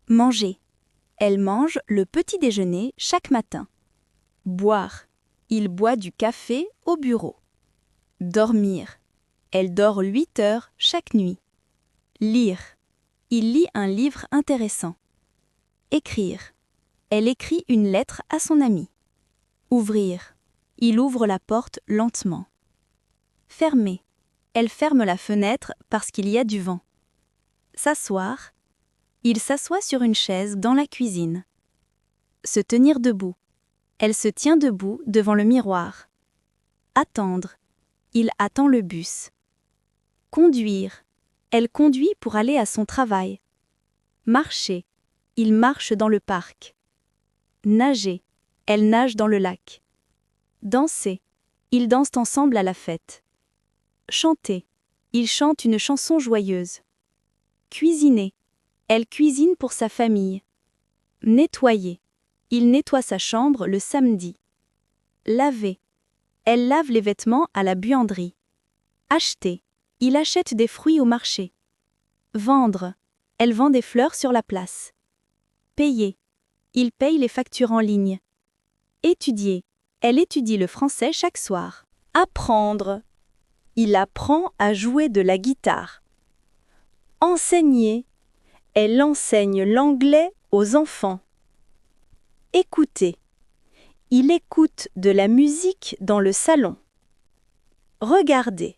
Manger. Elle mange le petit déjeuner chaque matin. Boire. Il boit du café au bureau. Dormir. Elle dort 8 heures chaque nuit. Lire. Il lit un livre intéressant. Écrire. Elle écrit une lettre à son ami. Ouvrir. Il ouvre la porte lentement. Fermer. Elle ferme la fenêtre parce qu'il y a du vent. S'asseoir. Il s'assoit sur une chaise dans la cuisine. Se tenir debout. Elle se tient debout devant le miroir. Attendre. Il attend le bus. Conduire. Elle conduit pour aller à son travail. Marcher. Il marche dans le parc. Nager. Elle nage dans le lac. Danser. Ils dansent ensemble à la fête. Chanter. Ils chantent une chanson joyeuse. Cuisiner. Elle cuisine pour sa famille. Nettoyer. Il nettoie sa chambre le samedi. Laver. Elle lave les vêtements à la buanderie. Acheter. Il achète des fruits au marché. Vendre. Elle vend des fleurs sur la place. Payer. Il paye les factures en ligne. Étudier. Elle étudie le français chaque soir. Apprendre. Il apprend à jouer de la guitare. Enseigner. Elle enseigne l'anglais aux enfants. Écouter. Il écoute de la musique dans le salon. Regarder.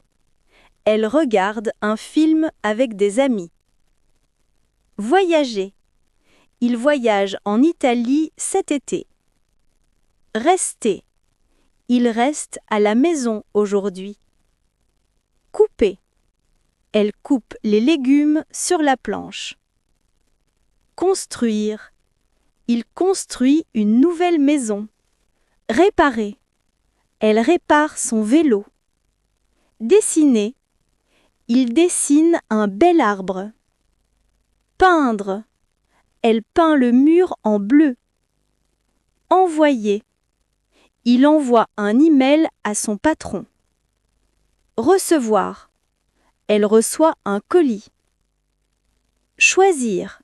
Elle regarde un film avec des amis. Voyager. Il voyage en Italie cet été. Rester. Il reste à la maison aujourd'hui. Couper. Elle coupe les légumes sur la planche. Construire. Il construit une nouvelle maison. Réparer. Elle répare son vélo. Dessiner. Il dessine un bel arbre. Peindre. Elle peint le mur en bleu. Envoyer. Il envoie un email à son patron. Recevoir. Elle reçoit un colis. Choisir.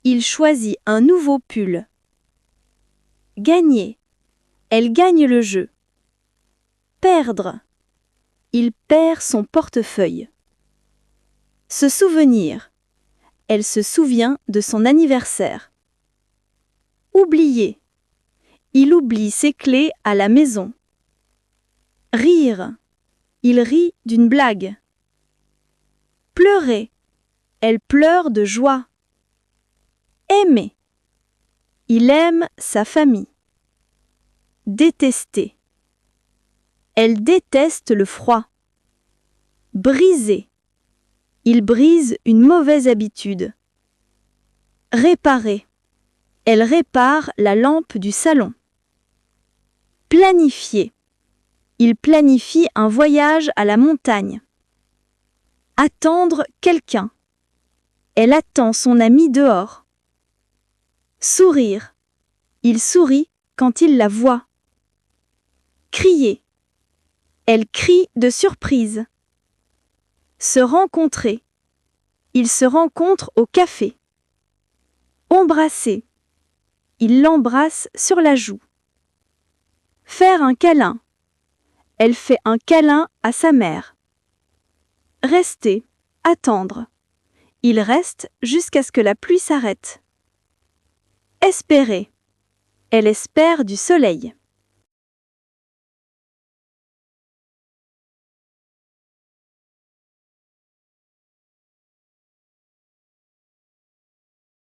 Il choisit un nouveau pull. Gagner. Elle gagne le jeu. Perdre. Il perd son portefeuille. Se souvenir. Elle se souvient de son anniversaire. Oublier. Il oublie ses clés à la maison. Rire. Il rit d'une blague. Pleurer. Elle pleure de joie. Aimer. Il aime sa famille. Détester. Elle déteste le froid. Briser. Il brise une mauvaise habitude. Réparer. Elle répare la lampe du salon. Planifier. Il planifie un voyage à la montagne. Attendre quelqu'un. Elle attend son ami dehors. Sourire. Il sourit quand il la voit. Crier. Elle crie de surprise. Se rencontrer. Ils se rencontrent au café. Embrasser. Il l'embrasse sur la joue. Faire un câlin. Elle fait un câlin à sa mère. Rester. Attendre. Il reste jusqu'à ce que la pluie s'arrête. Espérer. Elle espère du soleil.